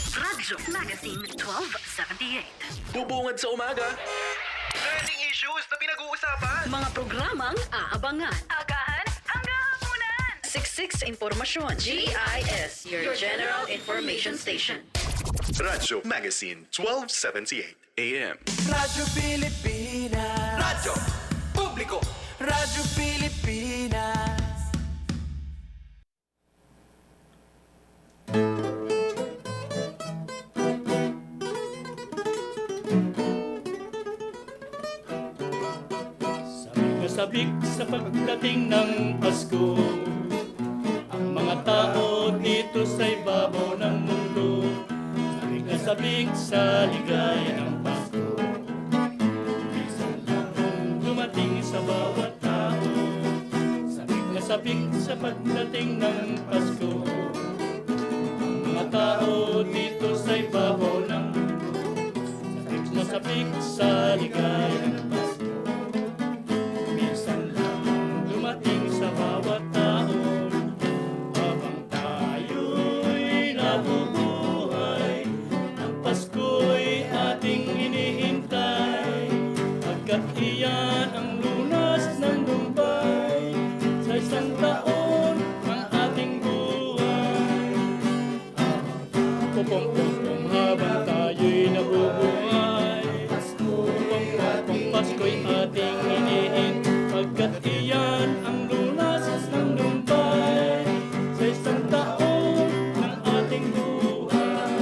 Radyo Magazine 1278. Bubungad sa umaga. Trending issues na pinag-uusapan. Mga programang aabangan. Agahan hanggang hapunan. Siksik sa impormasyon. GIS, your general information station. Radyo Magazine 1278 AM. Radyo Pilipinas. Radyo Publiko. Radyo Pilipinas. Sabik sa pagdating ng Pasko, ang mga tao dito sa ibabaw ng mundo, sabik na sabik sa ligaya ng Pasko. Minsan lang dumating sa bawat tao, sabik na sabik sa pagdating ng Pasko, ang mga tao dito sa ibabaw ng mundo, sabik na sabik sa ligaya ng Pasko. Sa bawat taon, habang tayo'y nabubuhay, ang Pasko'y ating hinihintay, pagkat iyan ang lunas ng lumbay, sa isang taon ng ating buhay. Pupong-pupong habang tayo'y nabubuhay, pupong-pupong Pasko'y ating hinihintay, pagkat iyan ang lunas ng lumbay, sa isang taon ng ating buhay.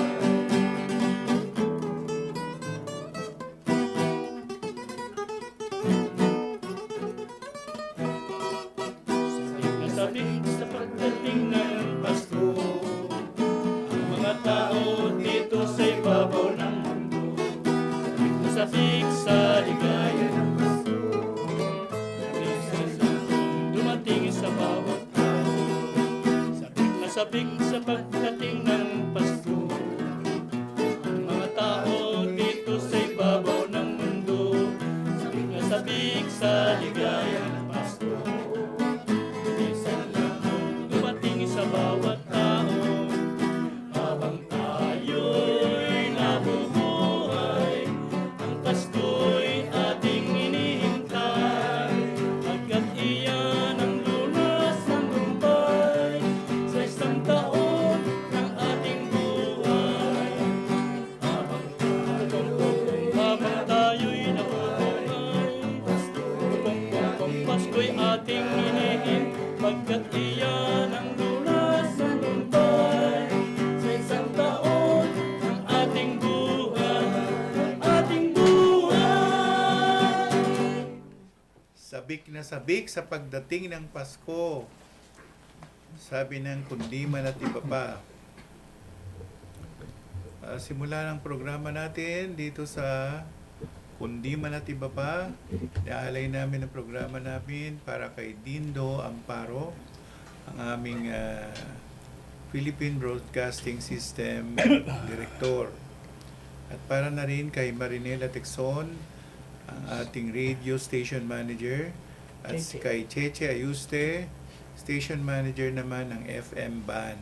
Sabik sa pagdating ng Pasko, ang mga tao dito sa ibabaw ng mundo, sabik sa ligaya ng Pasko. Dumating sa bawat tao, sabik na sabik sa pagdating ng Pasko, ang mga tao dito sa ibabaw ng mundo, sabik na sabik sa ligaya ng Pasko. Minsan lang dumating sa bawat tao, habang tayo'y nabubuhay, ang Pasko'y ating hinihintay, pagkat iyan ang lunas ng lumbay, sa isang taon ng ating buhay. Habang tayo'y nabubuhay, pupong-pupong Pasko'y ating hinihintay, pagkat iyan ang lunas ng lumbay, sa isang taon ng ating buhay. Ating buhay. Sabik na sabik sa pagdating ng Pasko. Sabi ng Kundiman at iba pa. Simula ng programa natin dito sa Kundiman at iba pa, naalay namin ang programa namin para kay Dindo Amparo, ang aming Philippine Broadcasting System Director. At para na rin kay Marinela Texon, ang ating radio station manager, at kay Cheche Ayuste, station manager naman ng FM Band.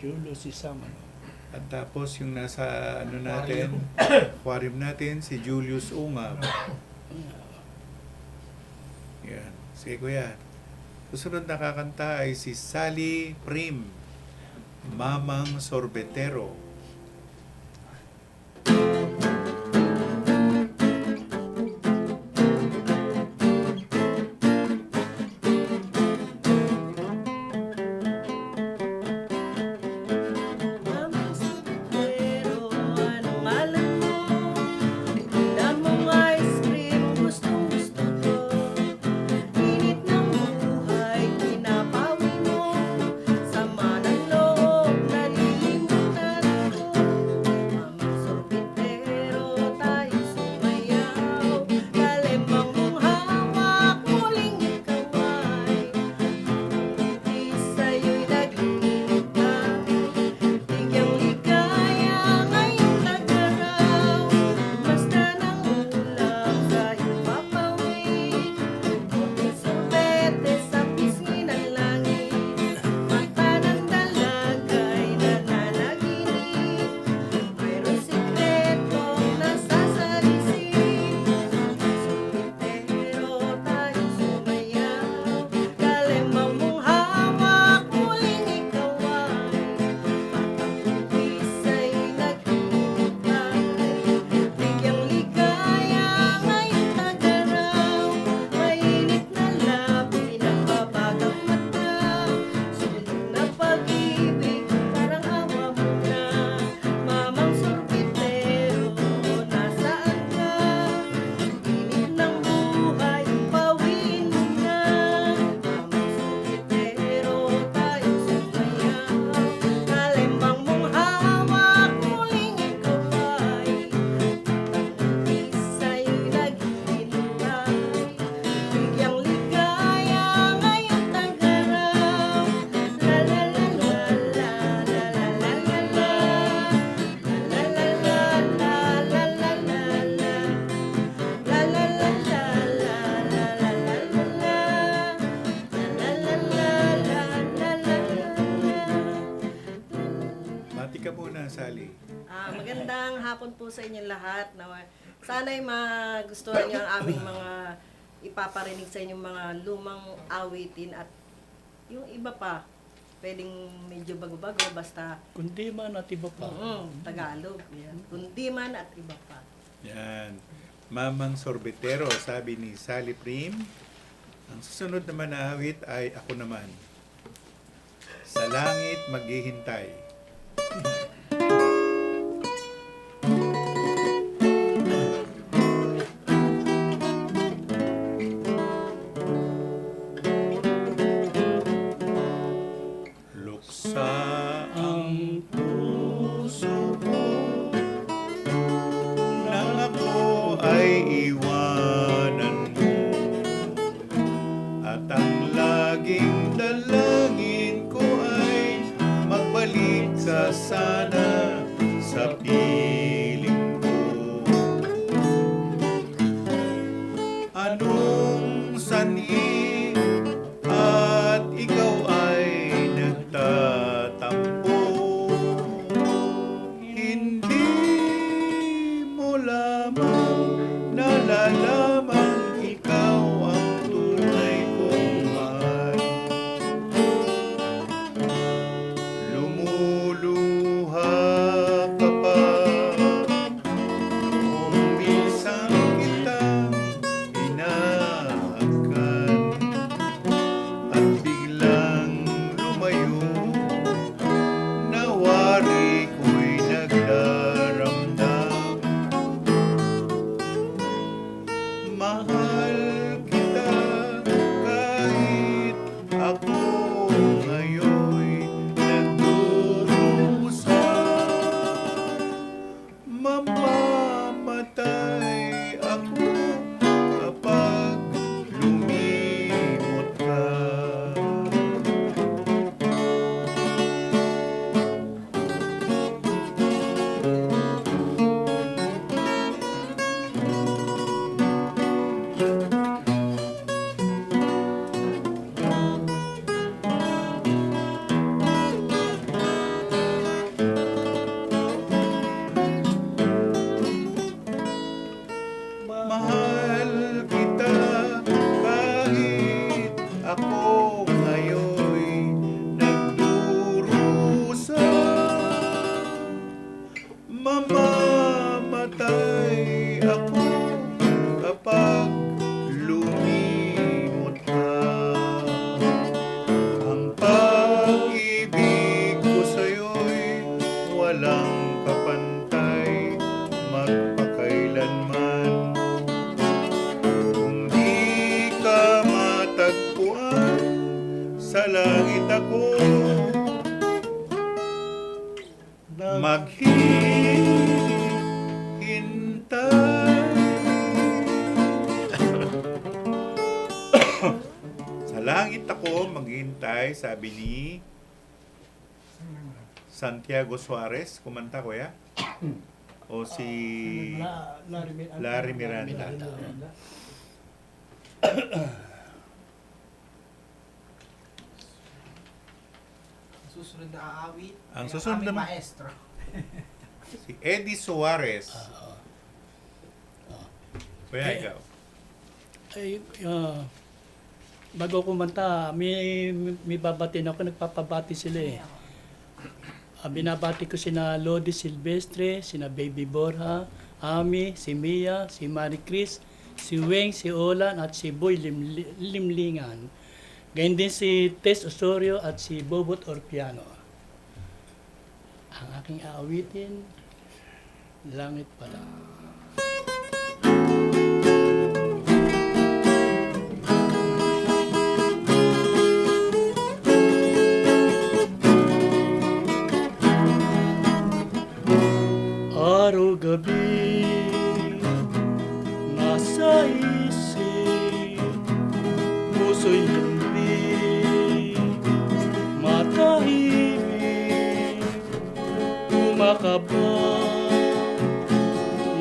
Julo si Samano. At tapos yung nasa ano natin, aquarium natin, si Julius Ungab. Yan. Sige kuya. Susunod na kakanta ay si Sally Prim, Mamang Sorbetero. Pero anong alam mo? Alam mong ice cream, gustong-gusto ko. Init ng buhay, pinapawi mo. Sama ng loob, nalilimutan. Bumati ka muna, Sally. Magandang hapon po sa inyong lahat. Sana'y magustuhan niyo ang aming mga ipaparinig sa inyong mga lumang awitin at yung iba pa. Pwedeng medyo bago-bago, basta Kundi man at iba pa. Tagalog. Yan. Kundi man at iba pa. Yan. Mamang Sorbetero, sabi ni Sally Prim. Ang susunod naman na awit ay Ako Naman. Sa langit maghihintay. Luksa ang puso ko nang ako ay iwanan mo, at ang laging dalangin ko ay magbalik ka sana sa piling ko. Anong sanhi at ikaw ay nagtatampo, hindi mo lamang nalalamang ikaw ang tunay kong mahal. Lumuluha ka pa kung minsan kitang inahakan, at biglang lumayo, nawari ko'y nagdaramdam. Mahal kita kahit ako ngayon'y nagdurusa. Mamamatay ako kapag lumimot ka. Mahal kita kahit ako ngayon'y nagdurusa. Mamamatay ako kapag lumimot ka. Ang pag-ibig ko sa'yo'y walang kapantay magpakailanman. Kung di ka matagpuan, sa langit ako maghihintay. Sa langit ako maghihintay, sabi ni Santiago Suarez. Kumanta ko ya? O si Larry Miranda. Susunod na aawit. Ang ay susunod aming na- maestro. Si Eddie Suarez. Kuya, ikaw. Ay, bago kumanta, may babatin ako, nagpapabati sila eh. Binabati ko sina Lodi Silvestre, sina Baby Borja, Ami, si Mia, si Marie Chris, si Weng, si Olan, at si Boy Limlingan. Gayun din si Tess Osorio at si Bobot Orpiano. Ang aking aawitin, Langit Pala. Araw-gabi, nasa isip, puso'y hindi, matahimik, kumakaba,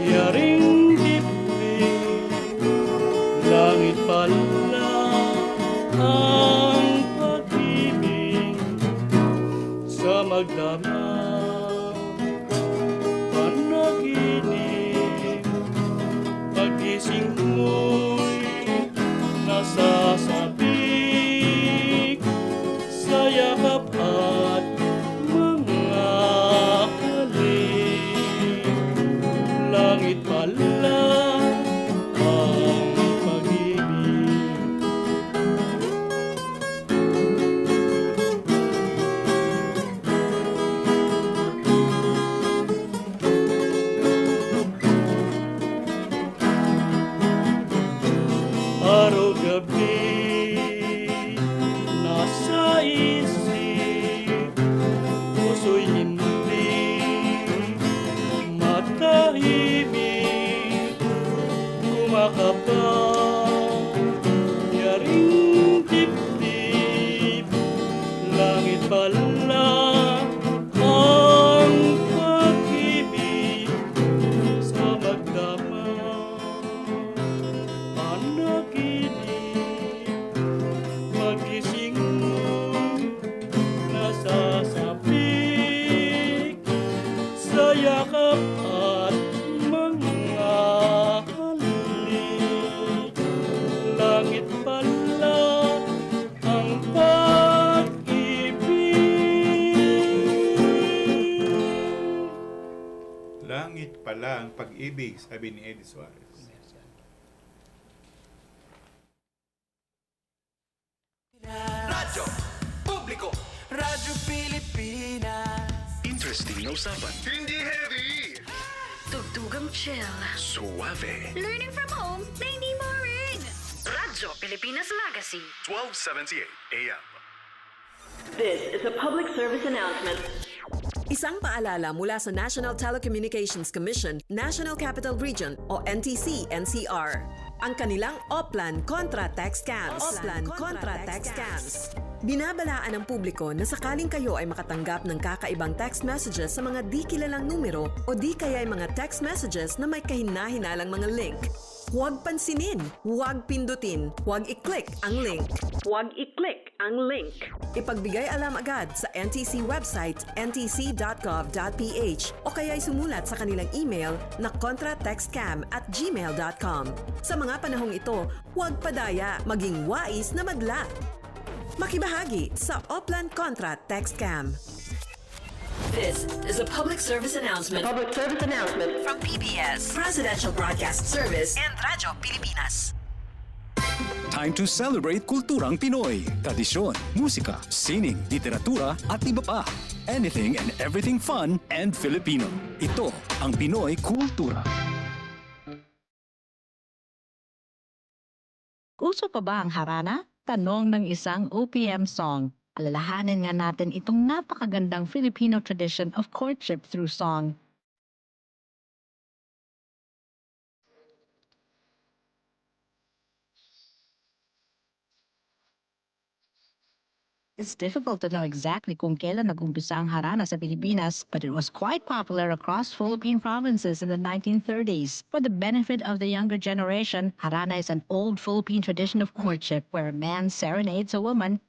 yaring dibdib, langit pala ang pag-ibig sa magdamag. yakap at mga halik. Langit pala ang pag-ibig. Langit pala ang pag-ibig, sabi ni Eddie Suarez. Radyo Publiko, Radyo Pilipinas. Interesting na usapan. Hindi heavy, Tugtugang chill. Suave. Learning from home na hindi boring. Radyo Pilipinas Legacy. 1278 AM. This is a public service announcement. Isang paalala mula sa National Telecommunications Commission, National Capital Region o NTC-NCR. Ang kanilang Oplan Contra Text Scams. Binabalaan ng publiko na sakaling kayo ay makatanggap ng kakaibang text messages sa mga di kilalang numero o di kaya ay mga text messages na may kahina-hinalang mga link. Huwag pansinin, huwag pindutin, huwag i-click ang link. Huwag i-click ang link. Ipagbigay alam agad sa NTC website ntc.gov.ph o kaya'y sumulat sa kanilang email na contratextcam@gmail.com. Sa mga panahong ito, huwag padaya, maging wais na madla. Makibahagi sa Oplan Contra Text Scam. This is a public service announcement. From PBS, Presidential Broadcast Service, and Radyo Pilipinas. Time to celebrate kulturang Pinoy. Tradisyon, musika, sining, literatura at iba pa. Anything and everything fun and Filipino. Ito ang Pinoy Kultura. Uso pa ba ang harana? Tanong ng isang OPM song. Alalahanin nga natin itong napakagandang Filipino tradition of courtship through song. It's difficult to know exactly kung kailan nag-umpisa ang harana sa Pilipinas, but it was quite popular across Philippine provinces in the 1930s. For the benefit of the younger generation, harana is an old Philippine tradition of courtship where a man serenades a woman.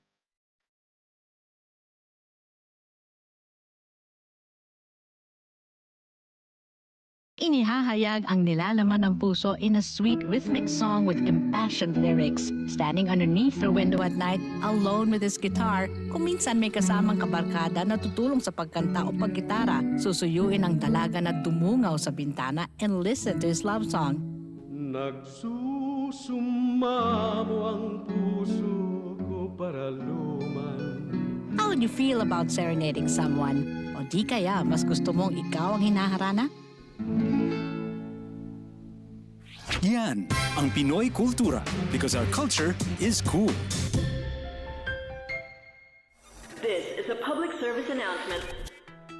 Inihahayag ang nilalaman ng puso in a sweet rhythmic song with impassioned lyrics. Standing underneath the window at night, alone with his guitar, kung minsan may kasamang kabarkada na tutulong sa pagkanta o paggitara, susuyuin ang dalaga na dumungaw sa bintana and listen to his love song. Nagsusumamo ang puso ko para luman. How would you feel about serenading someone? O di kaya mas gusto mong ikaw ang hinaharana? Yan ang Pinoy Kultura because our culture is cool. This is a public service announcement.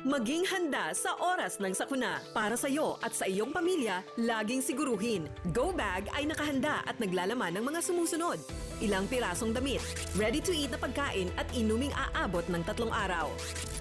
Maging handa sa oras ng sakuna. Para sa iyo at sa iyong pamilya, laging siguruhin. Go Bag ay nakahanda at naglalaman ng mga sumusunod. Ilang pirasong damit, ready-to-eat na pagkain at inuming aabot ng 3 araw.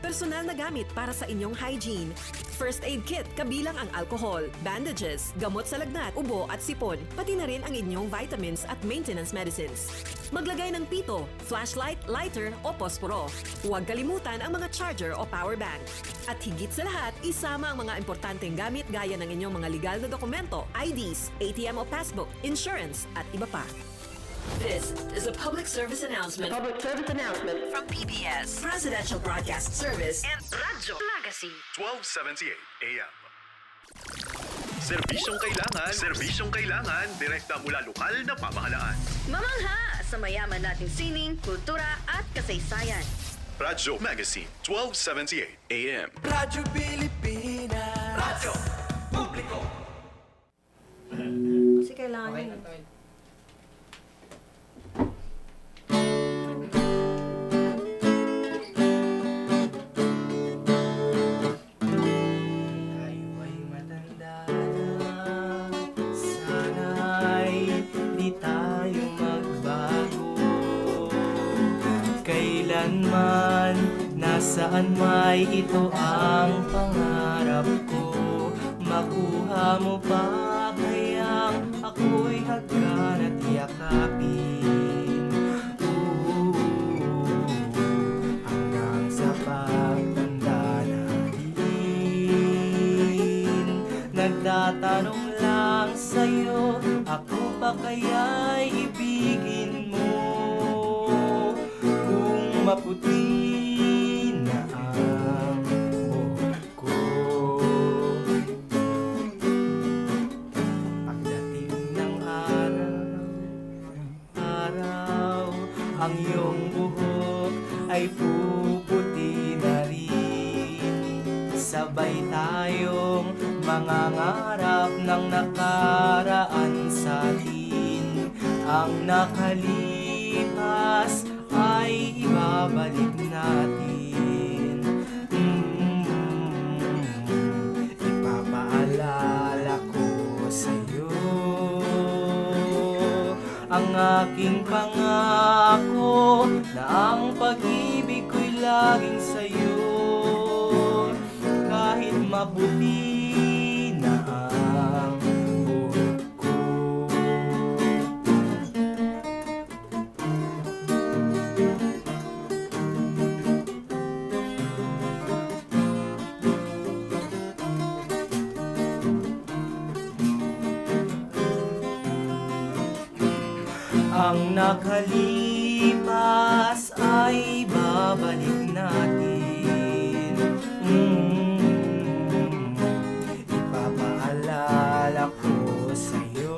Personal na gamit para sa inyong hygiene. First aid kit kabilang ang alcohol, bandages, gamot sa lagnat, ubo at sipon, pati na rin ang inyong vitamins at maintenance medicines. Maglagay ng pito, flashlight, lighter o posporo. Huwag kalimutan ang mga charger o power bank. At higit sa lahat, isama ang mga importanteng gamit gaya ng inyong mga legal na dokumento, IDs, ATM o passbook, insurance at iba pa. This is a public service announcement. From PBS, Presidential Broadcast Service, and Radyo Legacy. 1278 AM. Serbisyong kailangan, direkta mula lokal na pamahalaan. Mamangha sa mayaman nating sining, kultura at kasaysayan. Radyo Magazine, 1278 AM. Radyo Pilipinas. Radyo Publiko. Kasi kailangan Okay yun. na tayo. Tayo ay matanda na, sana'y di tayo magbago. Kailanman, nasaan may ito ang pangarap ko. Makuha mo pa kayang ako'y hagkan at yakapin. Hanggang sa pagtanda natin. Itatanong lang sa'yo, ako pa kaya'y ibigin mo? Kung maputi na ang buhok ko, pagdating ng araw, ang iyong buhok ay puputi na rin. Sabay tayong mangangarap ng nakaraan sa atin. Ang nakalipas ay ibabalik natin. Ipapaalala ko sa'yo ang aking pangako na ang pag-ibig ko'y laging sa'yo. Kahit maputi na ang buhok ko. Ang nakalipas ay babalik natin. Ipapaalala ko sa'yo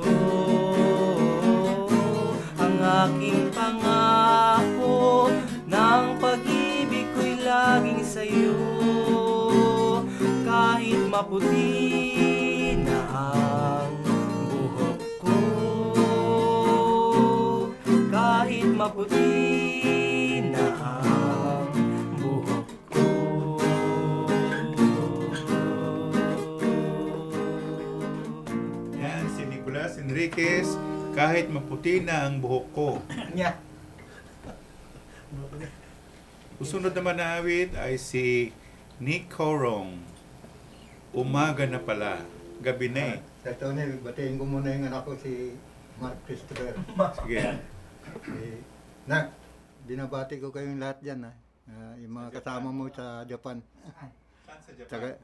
ang aking pangako ng pag-ibig ko'y laging sa'yo. Kahit maputi na ang buhok ko, kahit maputi na ang buhok ko. Yan, si Nicolas Enriquez, kahit maputi na ang buhok ko. Usunod naman na awit ay si Nick Corong, Umaga na pala, gabi na eh. Sa Tony, batiin ko muna yung anak ko si Mark Christopher. Sige. Nak, binabati ko kayong lahat dyan. Yung mga kasama mo sa Japan. Saan sa Japan? Saka,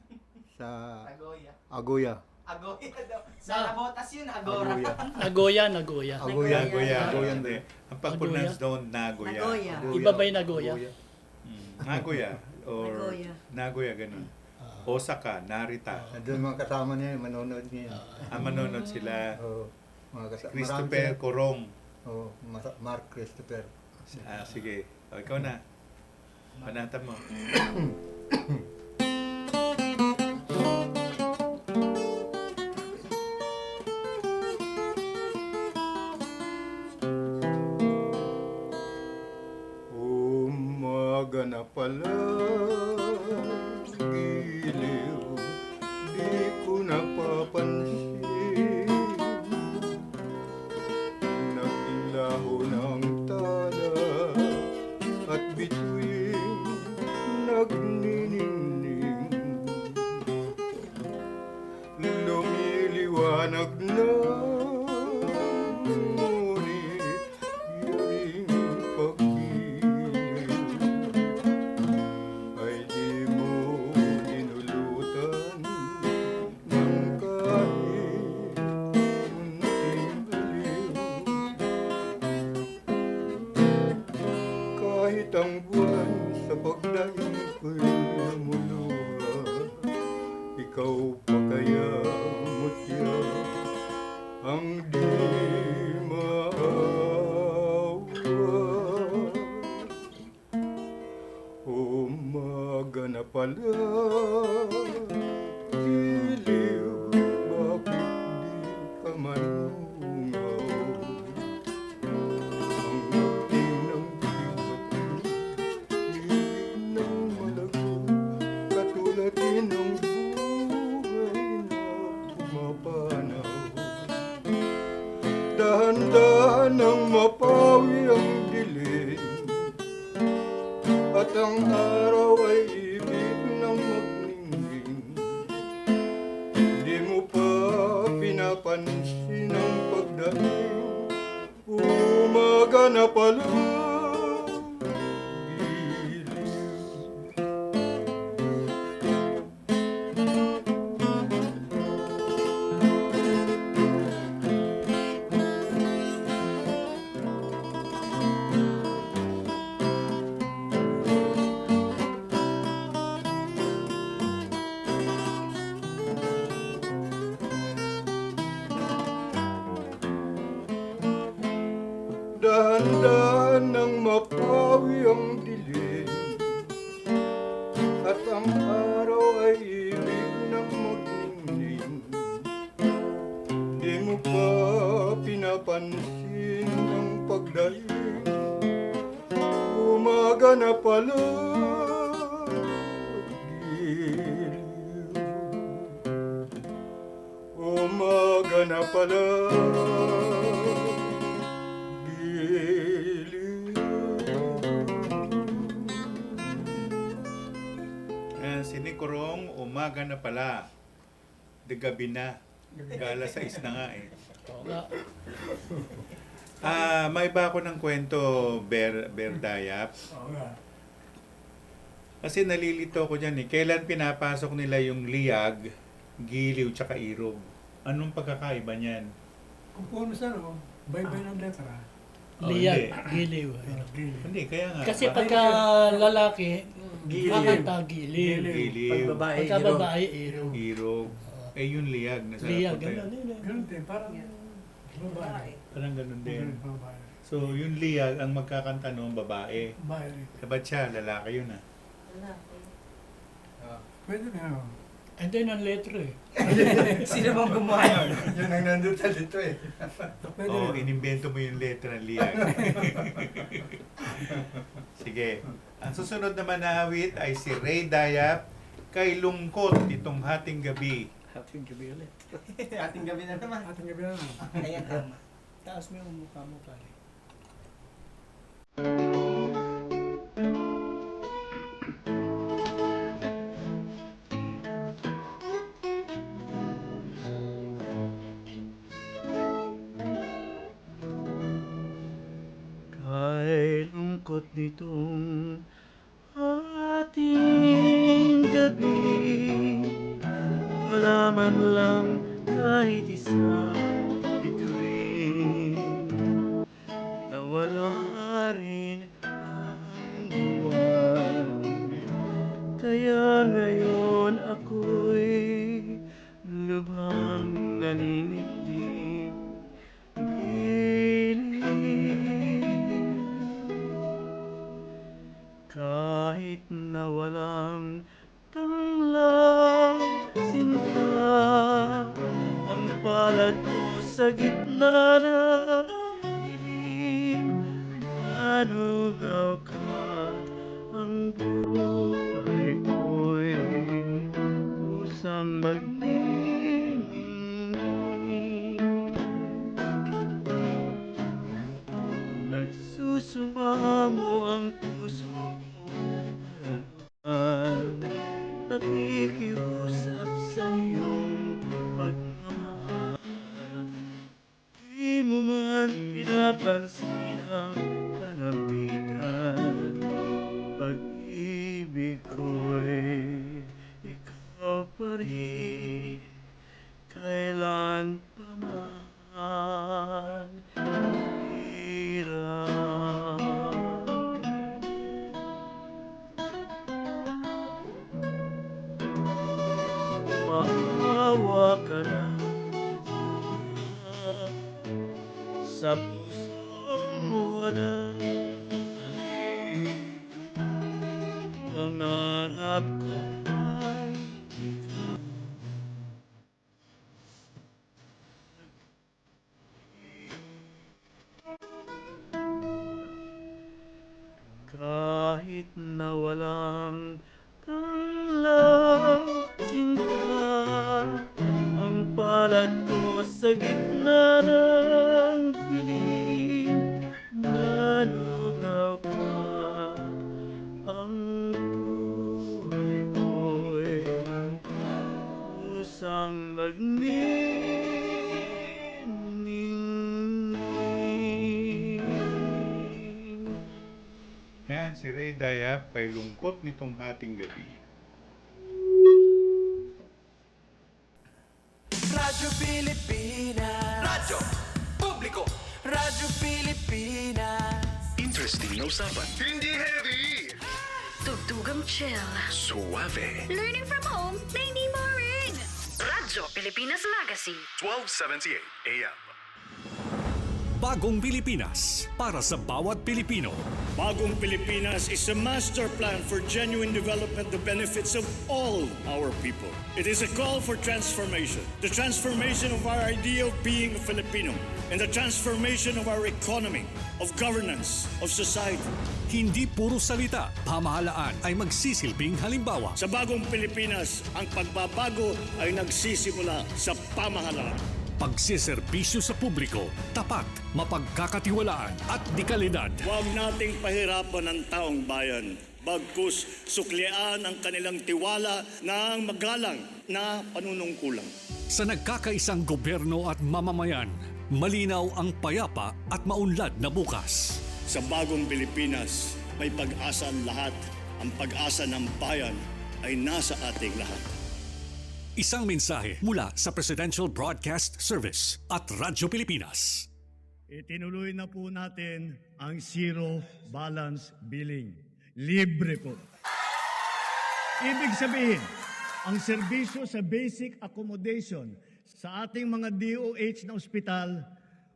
sa Agoya. Sa Labotas yun, Agora. Agoya. Nagoya. Nagoya. Nagoya. Hindi. Ang pag-pronounce doon, Nagoya. Nagoya. Iba ba yung Nagoya? Nagoya. Or Nagoya. Nagoya, ganun. Osaka, Narita. Doon mga kasama niya, manonood niya. Manonood sila. Oo, mga kasama. Christopher Corong. Oo, Mark Christopher. Sige. O, ikaw na. Panata mo. Umaga na pala, giliw, di ko napapansin. Nagilaho ng tala at bituin nagniningning. Lumiliwanag na, ngunit yaring pag-ibig ay di mo dinulutan ng kahit munting baliw. Kahit ang buwan sa pagdaing ko'y namuluha, ikaw pa kaya mutya ang di maawa. Umaga na pala, giliw, bakit di ka manungaw? Ang ating ng bibati, ibig ng malago, katulad din ng buhay na pumapanaw. Dahan-dahan ang mapawi ang dilim, at ang araw ay ibig ng magningning. Di mo pa pinapansin ang pagdating, umaga na pala, giliw. dahan-dahan nang mapawi ang dilim at ang araw ay ibig ng magningning. Di mo pa pinapansin ang pagdating, umaga na pala. Umaga na pala. Sinikurong, umaga na pala. De gabi na. Gala 6 na nga eh. Oo nga. May iba ako ng kwento, Berdayap. Kasi nalilito ko dyan eh. Kailan pinapasok nila yung liyag, giliw, tsaka irog? Anong pagkakaiba niyan? Kung puno sa ano, bye-bye ng letra. Liyag, Hindi. giliw. Hindi, kaya nga. Kasi pagka lalaki, kakanta giliw. Giliw, Pag babae, Pagka irog. babae, irog. irog. Eh yung liyag. Nasa Liyag, tayo. gano'n din. Ganun din, parang babae. Parang ganun din. Ganun, babae. So yung liyag, ang magkakanta noon, babae. Babae rin. Sabat siya, lalaki yun ah. Pwede na. Hindi ng letra eh. Sino bang gumawa yun? Yun ang nandun sa dito eh. Pwede Oo, na. inimbento mo yung letra ng liyag. Sige. Ang susunod naman na awit ay si Ray Dayap, Kay Lungkot Itong Hating Gabi. Happy gabi ulit. Ating gabi na naman. Ating gabi na. Ayan, tama. Taas mo yung mukha mo pare. Kay lungkot nitong ating gabi, wala man lang kahit isang bituin, nawala rin ang buwan. Kaya ngayon ako'y lubhang naninindig. Kahit na walang tanglang sinta, ang palad ko sa gitna ng dilim, manugaw ka, ang buhay ko'y kusang magniningning. Nagsusumamo ang puso ko, nakikiusap sa iyong pagmamahal. Di mo man pinapansin ang kanabitan, pag-ibig ko'y ikaw pa rin, kailan pa man hirap. Maawa ka na sa pusong wala. Pangarap ko ay kahit na walang tanglang sinta, ang palad ko sa gitna ng dilim, nanugaw ka, ang buhay ko'y kusang magniningning. Yan, si Ray Dayap, Kay Lungkot Nitong Hating Gabi. Radyo Pilipinas. Radyo Publiko. Radyo Pilipinas. Interesting na usapan. Hindi heavy! Tugtugang chill. Suave. Learning from home na hindi boring. Radyo Pilipinas Magazine. 1278 AM. Bagong Pilipinas para sa bawat Pilipino. Bagong Pilipinas is a master plan for genuine development, the benefits of all our people. It is a call for transformation. The transformation of our idea of being a Filipino and the transformation of our economy, of governance, of society. Hindi puro salita, pamahalaan ay magsisilbing halimbawa. Sa Bagong Pilipinas, ang pagbabago ay nagsisimula sa pamahalaan. Pagsiservisyo sa publiko, tapat, mapagkakatiwalaan at dekalidad. Huwag nating pahirapan ang taong bayan. Bagkus suklian ang kanilang tiwala ng magalang na panunungkulan. Sa nagkakaisang gobyerno at mamamayan, malinaw ang payapa at maunlad na bukas. Sa Bagong Pilipinas, may pag-asa ang lahat. Ang pag-asa ng bayan ay nasa ating lahat. Isang mensahe mula sa Presidential Broadcast Service at Radyo Pilipinas. Itinuloy na po natin ang zero balance billing. Libre po. Ibig sabihin, ang serbisyo sa basic accommodation sa ating mga DOH na ospital,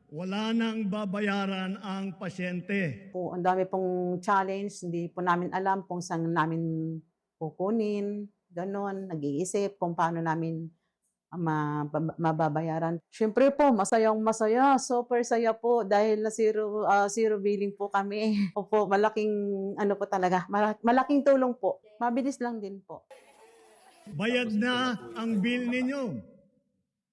wala nang babayaran ang pasyente. Po, ang dami pong challenge, hindi po namin alam kung saan namin kukunin. Ganon, nag-iisip kung paano namin mababayaran. Siyempre po, masaya, super saya po dahil na zero billing po kami. Opo, malaking po talaga, malaking tulong po. Mabilis lang din po. Bayad na ang bill ninyo.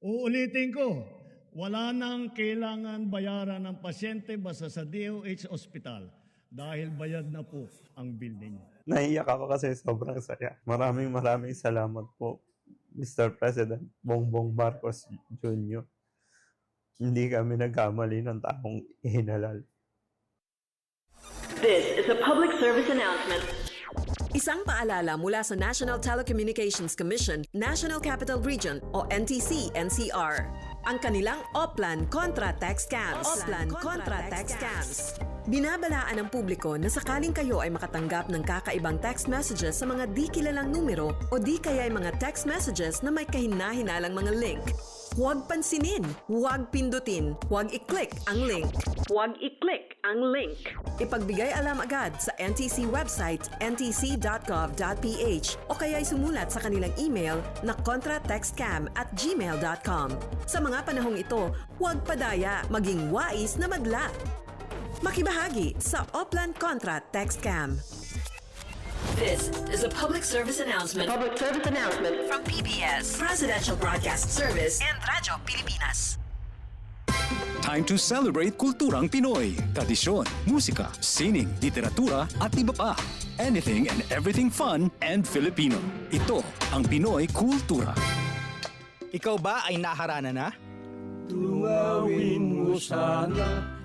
Uulitin ko, wala nang kailangan bayaran ng pasyente basta sa DOH Hospital dahil bayad na po ang bill ninyo. Naiyak ako kasi sobrang saya. Maraming salamat po, Mr. President Bongbong Marcos Jr. Hindi kami nagkamali ng taong ihinalal. This is a public service announcement. Isang paalala mula sa National Telecommunications Commission, National Capital Region o NTC-NCR. Ang kanilang Oplan Contra Tax Scams. Oplan Contra Tax Scams. Binabalaan ng publiko na sakaling kayo ay makatanggap ng kakaibang text messages sa mga di kilalang numero o di kaya ay mga text messages na may kahina-hinalang mga link. Huwag pansinin, huwag pindutin, huwag i-click ang link. Huwag i-click ang link. Ipagbigay alam agad sa NTC website ntc.gov.ph o kaya'y sumulat sa kanilang email na contratextcam@gmail.com. Sa mga panahong ito, huwag padaya, maging wais na madla. Makibahagi sa Oplan Contra Text Scam. This is a public service announcement. Public service announcement from PBS, Presidential Broadcast Service, and Radyo Pilipinas. Time to celebrate kulturang Pinoy. Tradisyon, musika, sining, literatura at iba pa. Anything and everything fun and Filipino. Ito ang Pinoy Kultura. Ikaw ba ay naharana na? Tunawin mo sana.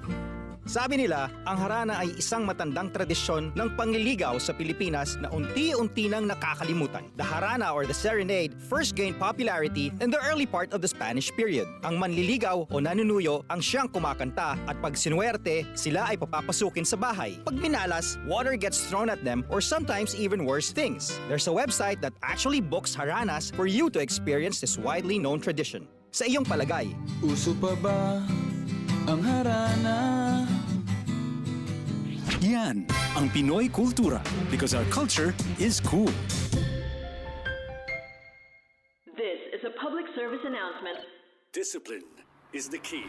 Sabi nila, ang harana ay isang matandang tradisyon ng pangliligaw sa Pilipinas na unti-unti nang nakakalimutan. The harana or the serenade first gained popularity in the early part of the Spanish period. Ang manliligaw o nanunuyo ang siyang kumakanta at pag sinuwerte, sila ay papapasukin sa bahay. Pag minalas, water gets thrown at them or sometimes even worse things. There's a website that actually books haranas for you to experience this widely known tradition. Sa iyong palagay, uso pa ba ang harana? Yan ang Pinoy Kultura because our culture is cool. This is a public service announcement. Discipline is the key.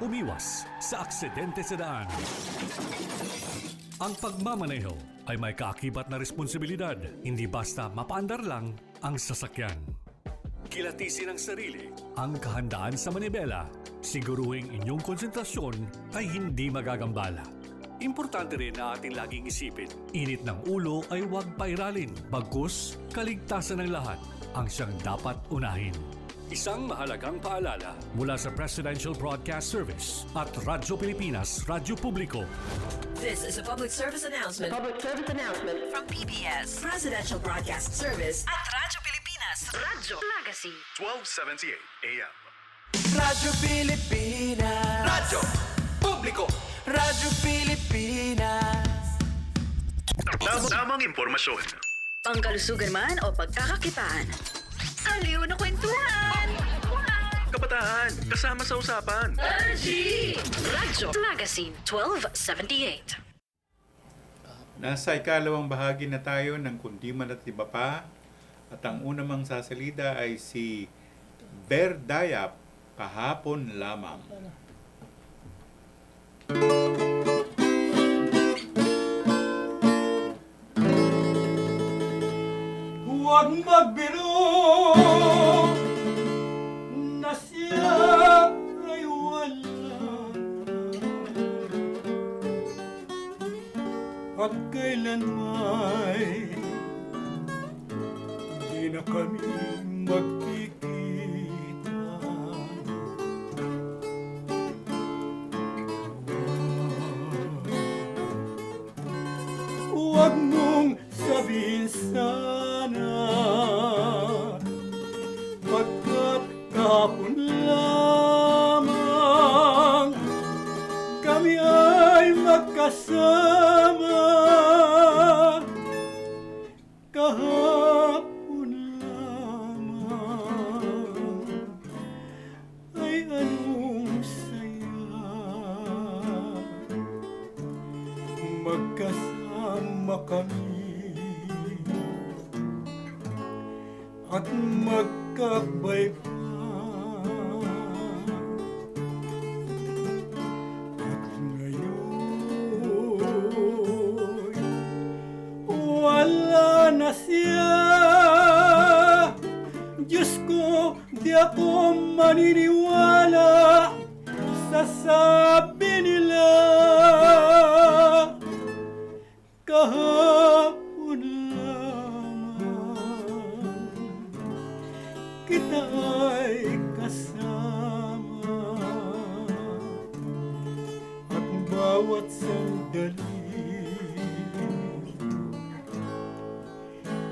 Umiwas sa aksidente sa daan. Ang pagmamaneho ay may kaakibat na responsibilidad. Hindi basta mapaandar lang ang sasakyan. Kilatisin ang sarili, ang kahandaan sa manibela. Siguruhing inyong konsentrasyon ay hindi magagambala. Importante rin na ating laging isipin, init ng ulo ay huwag pairalin. Bagkus, kaligtasan ng lahat ang siyang dapat unahin. Isang mahalagang paalala mula sa Presidential Broadcast Service at Radyo Pilipinas, Radyo Publiko. This is a public service announcement. Public service announcement from PBS, Presidential Broadcast Service at Radyo Pilipinas, Radyo Legacy. 1278 AM. Radyo Pilipinas. Radyo Publiko. Radyo Pilipinas. Tamang impormasyon. Pangkalusugan man o pagkakakitaan. Aliw na kwentuhan! kabataan, kasama sa usapan. Radyo Magazine 1278. Nasa ikalawang bahagi na tayo ng Kundi Man at Iba Pa. At ang unang sasalida ay si Berdayap, Kahapon Lamang. Huwag magbiro na siya ay wala at kailanmay di na kami magkikita. Huwag mong sabihin sana pagkat kahapon lamang kami ay magkasama. Kahapon lamang ay anong saya magkasama kami at magkakbay pa. At ngayon wala na siya. Diyos ko, di ako maniniwala sa sabi nila. Kahapon lamang kita ay kasama at bawat sandali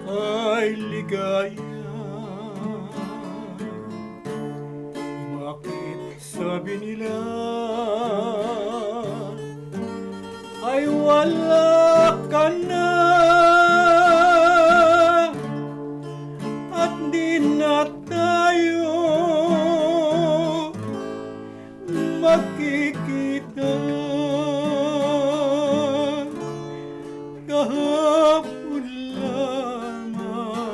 ay ligaya. Bakit sabi nila ay wala ka na at di na tayo magkikita. Kahapon lamang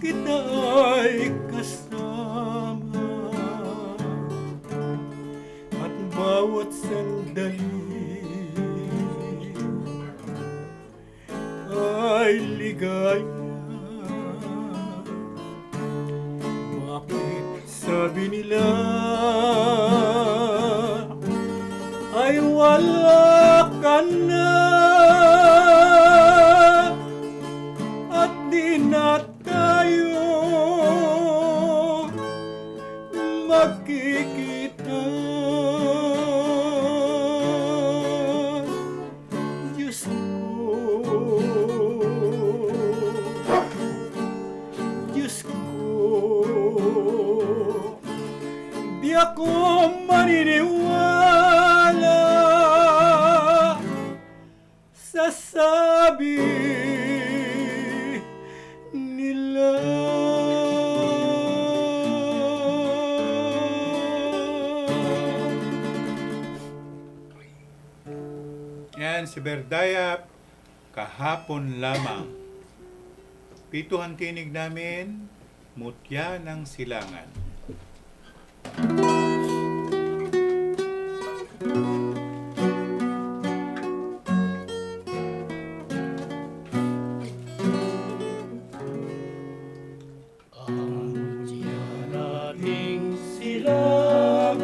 kita ay kasama at bawat sandali ay ligaya. Bakit sabi nila ay wala ka na at di na tayo magkikita. Diyos ko, Diyos ko, di ako maniniwala sa sabi nila. Yan si Berdayap, Kahapon Lamang. Pituhan tinig namin, Mutya ng Silangan. Ang nating silangan,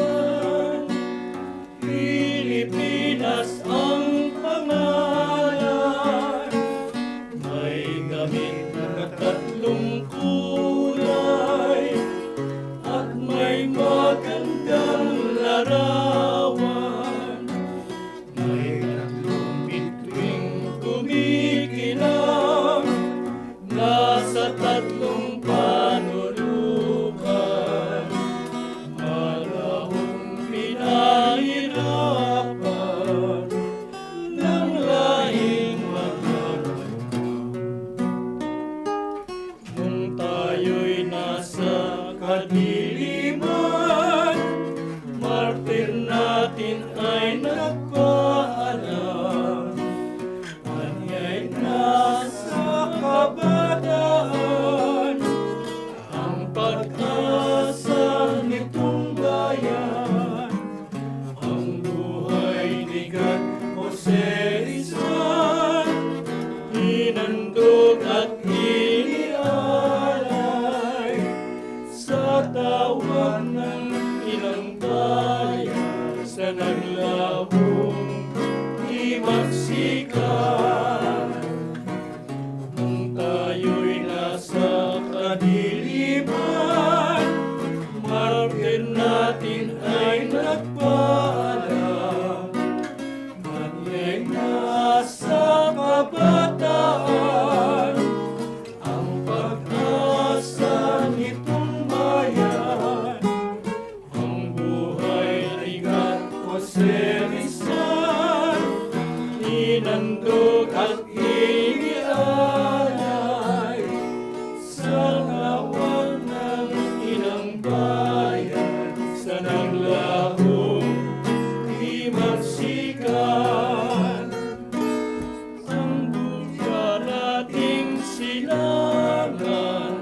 Pilipinas ang pangalan. May gamit na tatlong kulay at may magandang larawan. May tatlong bituing kumikinang nasa tatlong panulukan. Malahong pinahirapan ng lahing magaganda. Nung tayo'y nasa kadiliman, martir natin ay nagpaalam. Anya'y nasa kabataan, ang pag-asa nitong bayan. Ang buhay ni God Jose Rizal, inandog at inialay sa tawag ng ilang bayan sa naglabong himagsikan. Nung tayo'y nasa kadiliman, martir natin ay nagpaalam. Anya'y nasa kabataan, ang pag-asa nitong bayan. Ang buhay ni God Jose Rizal, inandog at inialay sa tawag ng ilang bayan sa naglahong himagsikan. Ang buya nating silangan,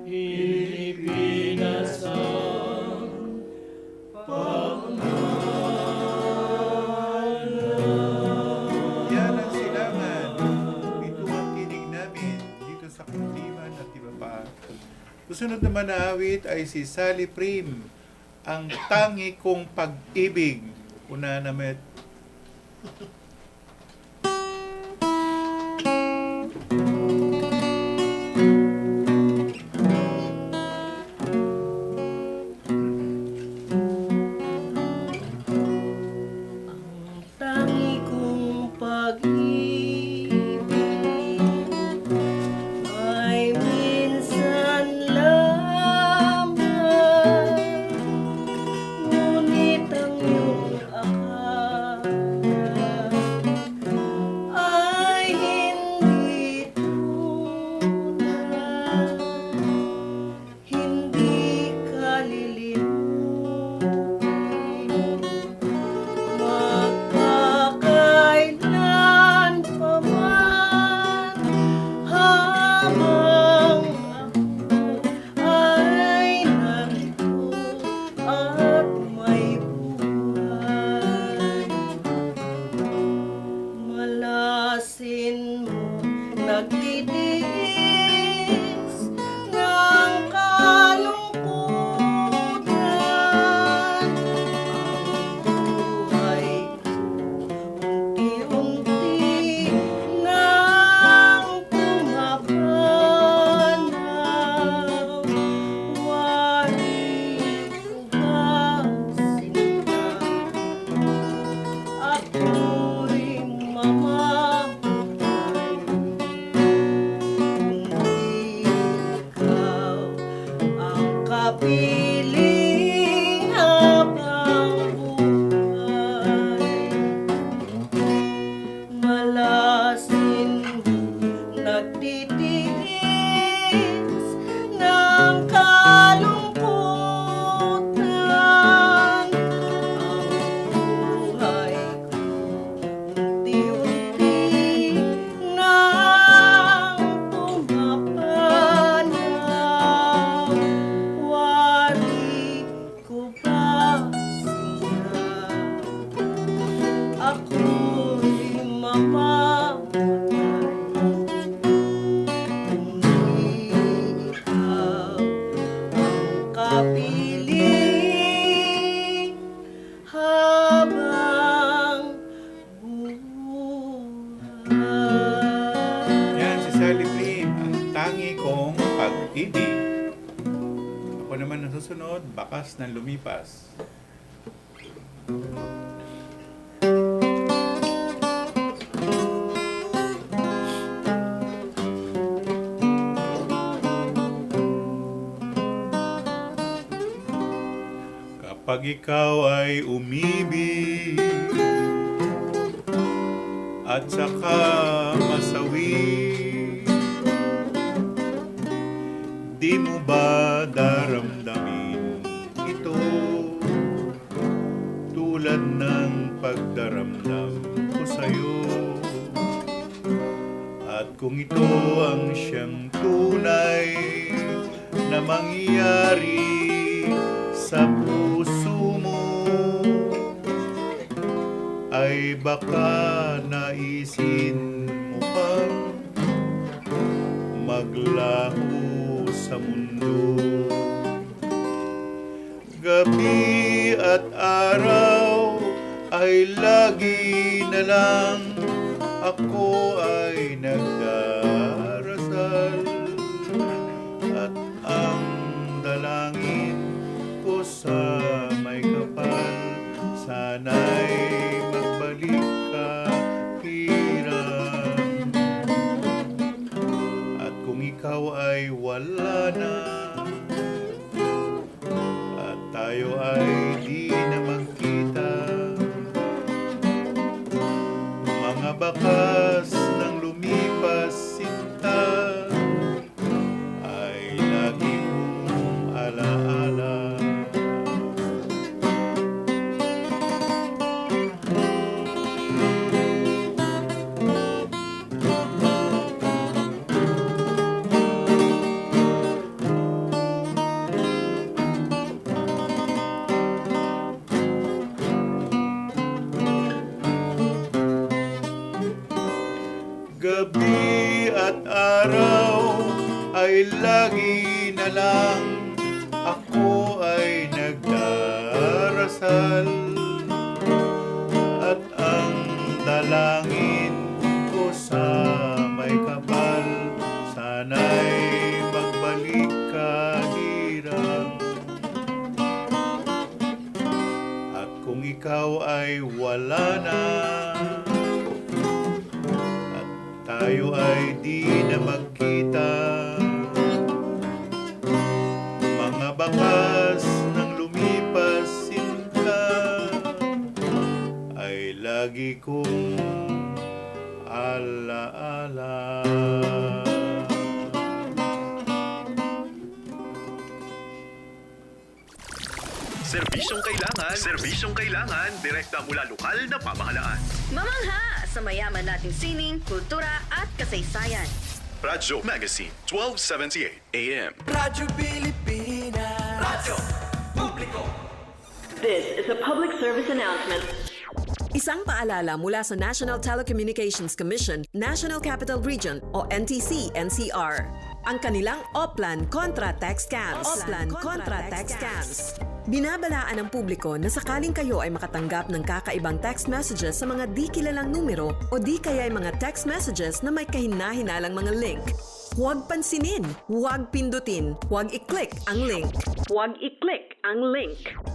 Pilipinas ang Yan ang silangan. Ito ang tinig namin dito sa Kundiman at iba pa. Susunod naman na awit ay si Sally Prim, Ang Tangi Kong Pag-ibig. Una naman. Tangi kong pag-ibig ay minsan lamang, ngunit ang iyong akala ay hindi tunay, hindi kalilimutin. Magkakailan pa man, habang ako ay narito at may buhay. Malasin mo nagtitiis ng kalungkutan. Ang buhay unti-unti nang pumapanaw. Wari ko ba sinta? Ako'y mamamatay. Hindi ikaw ang kapiling habang buhay. Malasin nagtitiis ng kalungkutan. Ang buhay ko unti-unti nang pumapanaw. Wari ko ba sinta? Ako'y mamamatay. Hindi ikaw ang kapiling habang buhay. Yan si Sally Prim, Ang Tangi Kong Pag-ibig. Ako naman ang susunod, Bakas ng Lumipas. Kapag ikaw ay umibig at saka masawi, Di mo ba daramdamin ito? Tulad ng pagdaramdam ko sa'yo. At kung ito ang siyang tunay na mangyayari sa puso mo, ay baka naisin mo pang maglaho sa mundo. Gabi at araw ay lagi na lang ako ay nagdarasal, at ang dalangin ko sa may kapal, sana'y magbalik ka hirap. At kung ikaw ay wala na, at tayo ay di na magkita, mga bakas ng lumipas sinta ay lagi kong alaala. Gabi at araw ay lagi na lang ako ay nagdarasal, at ang dalangin ko sa may kapal, sana'y magbalik ka hirap. At kung ikaw ay wala na, tayo ay di na magkita, mga bakas ng lumipas sinta ay lagi kong alaala. Serbisyong kailangan, direkta mula lokal na pamahalaan. Mamangha sa mayaman nating sining, kultura at kasaysayan. Radyo Magazine, 1278 AM. This is a public service announcement. Isang paalala mula sa National Telecommunications Commission, National Capital Region o NTC-NCR. Ang kanilang Oplan Contra Text Scams. Binabalaan ng publiko na sakaling kayo ay makatanggap ng kakaibang text messages sa mga di kilalang numero o di kaya ay mga text messages na may kahina-hinalang mga link. Huwag pansinin, huwag pindutin, huwag i-click ang link.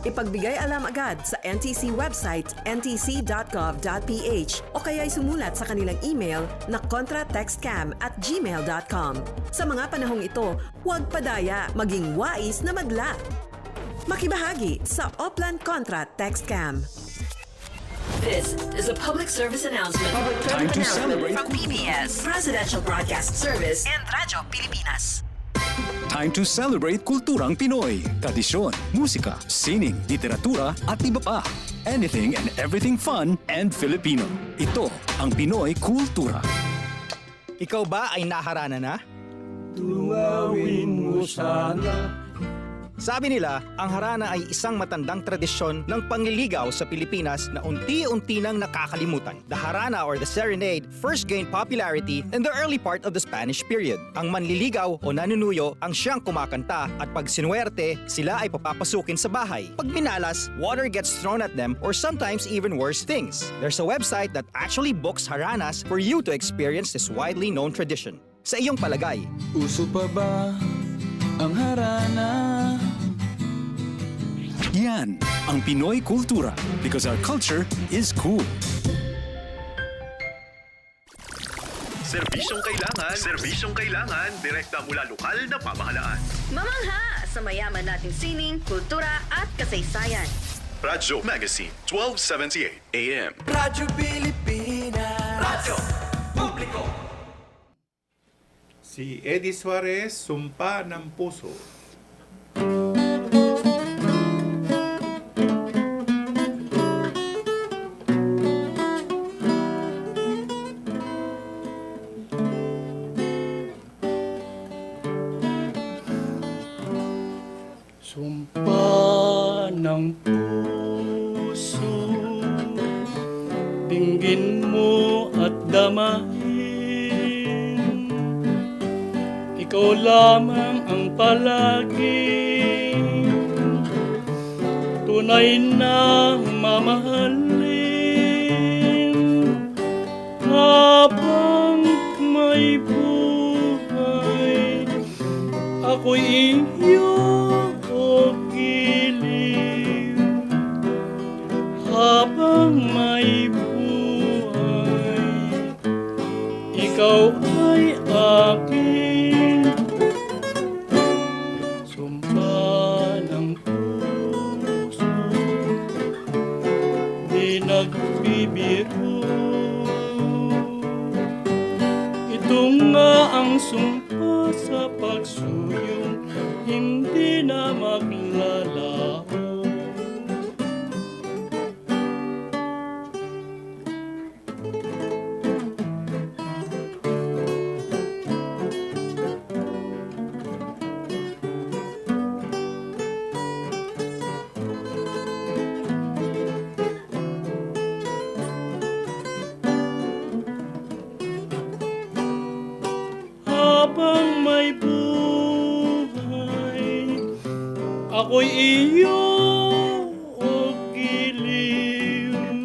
Ipagbigay alam agad sa NTC website ntc.gov.ph o kaya ay sumulat sa kanilang email na contratextcam@gmail.com. Sa mga panahong ito, huwag padaya, maging wais na madla. Makibahagi sa Oplan Contra Text Scam. This is a public service announcement. Time to celebrate From PBS, Presidential Broadcast Service, and Radyo Pilipinas. Time to celebrate kulturang Pinoy. Tradisyon, musika, sining, literatura at iba pa. Anything and everything fun and Filipino. Ito ang Pinoy Kultura. Ikaw ba ay naharana na? Tunawin mo sana. Sabi nila, ang harana ay isang matandang tradisyon ng pangliligaw sa Pilipinas na unti-unti nang nakakalimutan. The harana or the serenade first gained popularity in the early part of the Spanish period. Ang manliligaw o nanunuyo ang siyang kumakanta at pag sinuwerte, sila ay papapasukin sa bahay. Pag minalas, water gets thrown at them or sometimes even worse things. There's a website that actually books haranas for you to experience this widely known tradition. Sa iyong palagay, uso pa ba ang harana? Yan ang Pinoy Kultura because our culture is cool. Serbisyong kailangan, direkta mula lokal na pamahalaan. Mamangha sa mayaman nating sining, kultura at kasaysayan. Radyo Magazine, 1278 AM. Si Eddie Suarez, Sumpa ng Puso. Sumpa ng puso, dinggin mo at damahin. Ikaw lamang ang palaging tunay na mamahalin. Habang may buhay, ako'y iyo giliw. Habang may buhay, ikaw ay akin. Sumpa ng puso, di nagbibiro. Ito nga ang sumpa sa pagsuyong, hindi na maglalaho. Habang may buhay, ako'y iyo o giliw.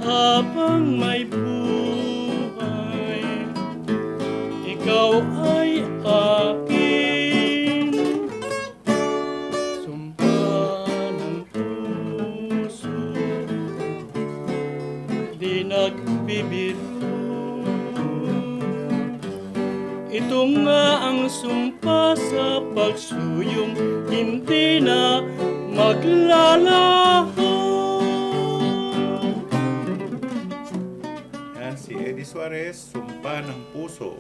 Habang may buhay, ikaw ay akin. Sumpa ng puso, di nagbibiro. Ito nga ang sumpa sa pagsuyong, hindi na maglalaho. Yan, si Eddie Suarez, Sumpa ng Puso.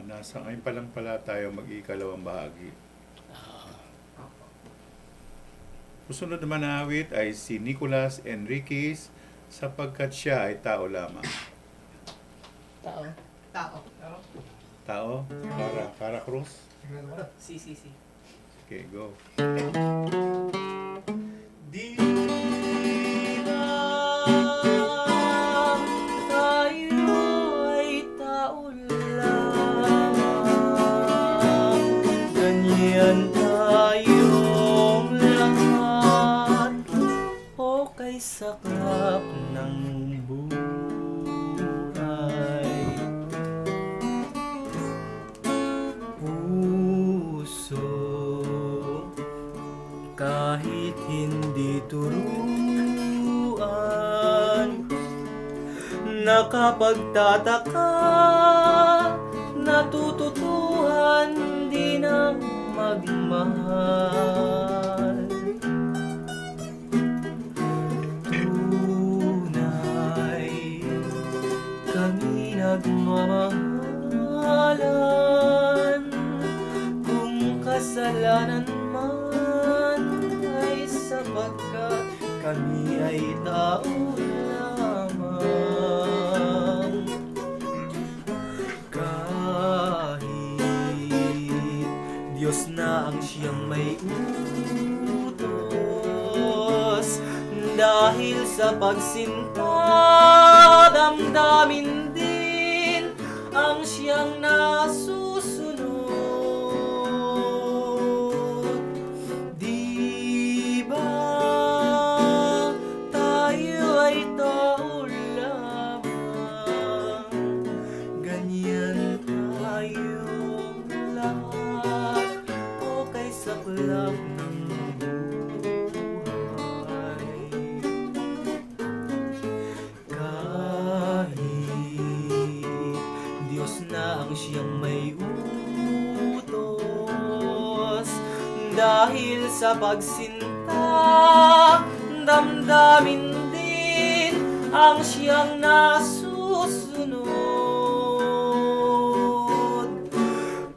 Nasa ngayon pa lang pala tayo mag-ikalawang bahagi. Susunod naman na awit ay si Nicolas Enriquez, Sapagkat Siya ay Tao Lamang. Tao. Tao? Cara Cruz? Si. Okay, go. Di tayo ay tao lamang, ganyan tayong lahat, o kay saklap ng buhay. Puso, kahit hindi turuan, nakapagtataka, natututuhan di na magmahal. Tunay, kami nagmamahalan, kung kasalanan man ay sapagkat kami ay tao lamang. Kahit Diyos na ang siyang may utos, dahil sa pagsinta, damdamin din ang siyang nasusunod. Di ba tayo ay tao lamang, ganyan tayong lahat, o kay saklap ng buhay. Kahit Diyos na ang siyang may utos, dahil sa pagsinta, damdamin din ang siyang nasusunod.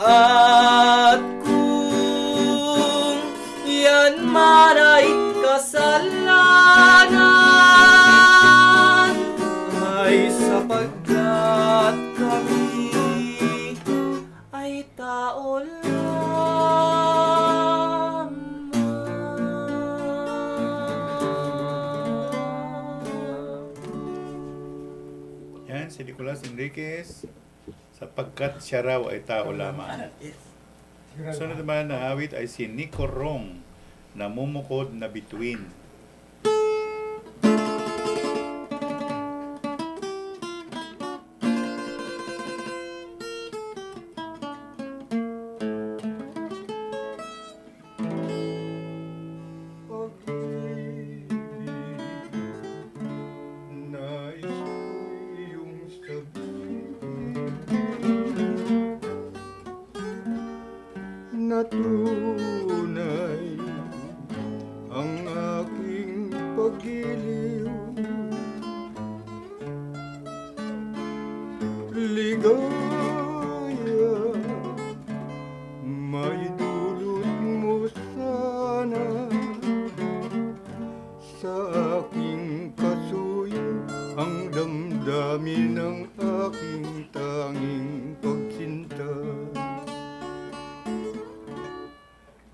At kung yan man ay kasalanan, ay sapagkat kami ay tao Yan, si Nicolas Enriquez, sapagkat siya raw ay tao lamang. Sunod naman na awit ay si Nico Rong, Namumukod na Bituin. Na tunay ang aking pag-iliw, ligaya may dulot mo sana sa aking kasuyo, ang damdamin ng aking tanging pagsinta.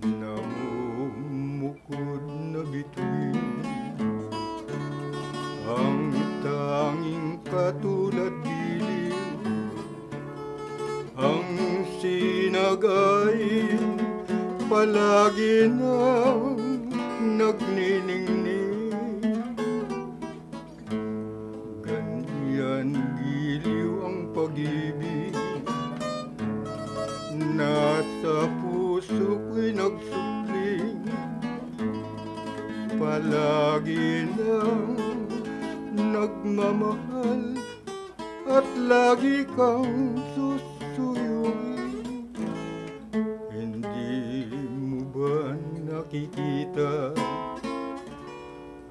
Namumukod na bituin ang tanging katulad diliw, ang sinagay palagi nang nagniningning. Ganyan giliw ang pag-ibig, nasa puso ko'y nagsupling, palagi nang nagmamahal at lagi kang susuyuin. Hindi mo ba nakikita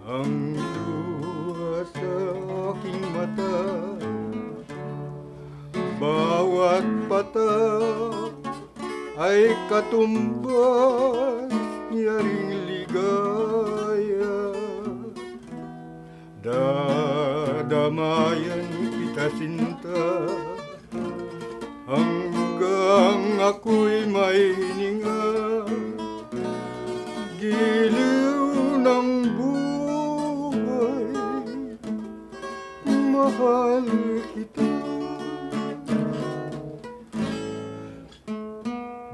ang luha sa aking mata? Bawat patak ay katumbas niyaring ligaya. Dadamayan kita sinta hanggang ako'y may hininga. Giliw ng buhay, mahal kita.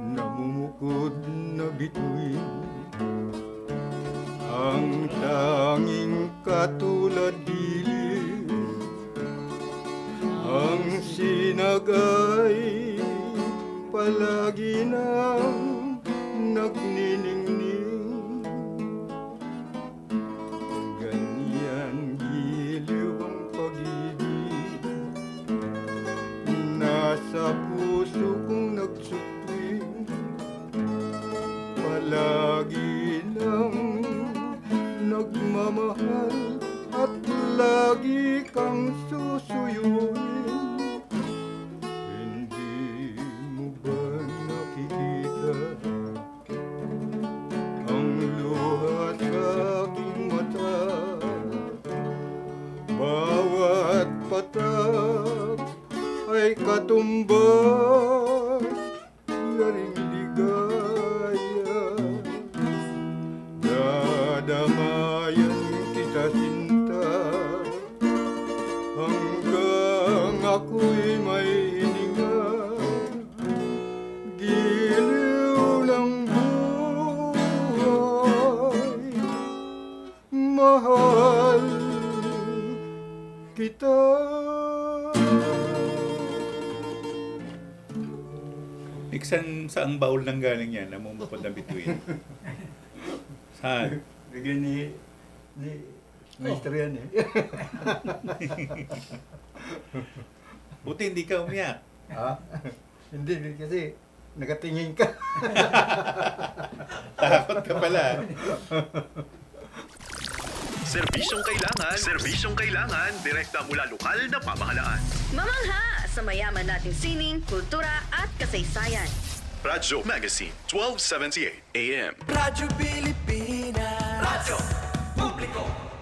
Namumukod na bituin ang tanging katulad dili, ang sinagay palagi nang nagniningning. Ganyan giliw ang pag-ibig, nasa puso kong nagsupling, palagi nang nagmamahal at lagi kang susuyuin. Hindi mo ba nakikita ang luha sa aking mata? Bawat patak ay katumbas yaring ligaya. Dadamayan kita sinta hanggang ako'y may hininga. Giliw ng buhay, mahal kita. Iksan saang baul nang galing yan, namumukod na bituin? Saan? Bigyan ni Maestro yan eh. Buti hindi ka umiyak. Ha? Hindi kasi nakatingin ka. Takot ka pala. Serbisyong kailangan, direkta mula lokal na pamahalaan. Mamangha sa mayaman nating sining, kultura at kasaysayan. Radyo Magazine, 1278 AM. Radyo Pilipinas. Radyo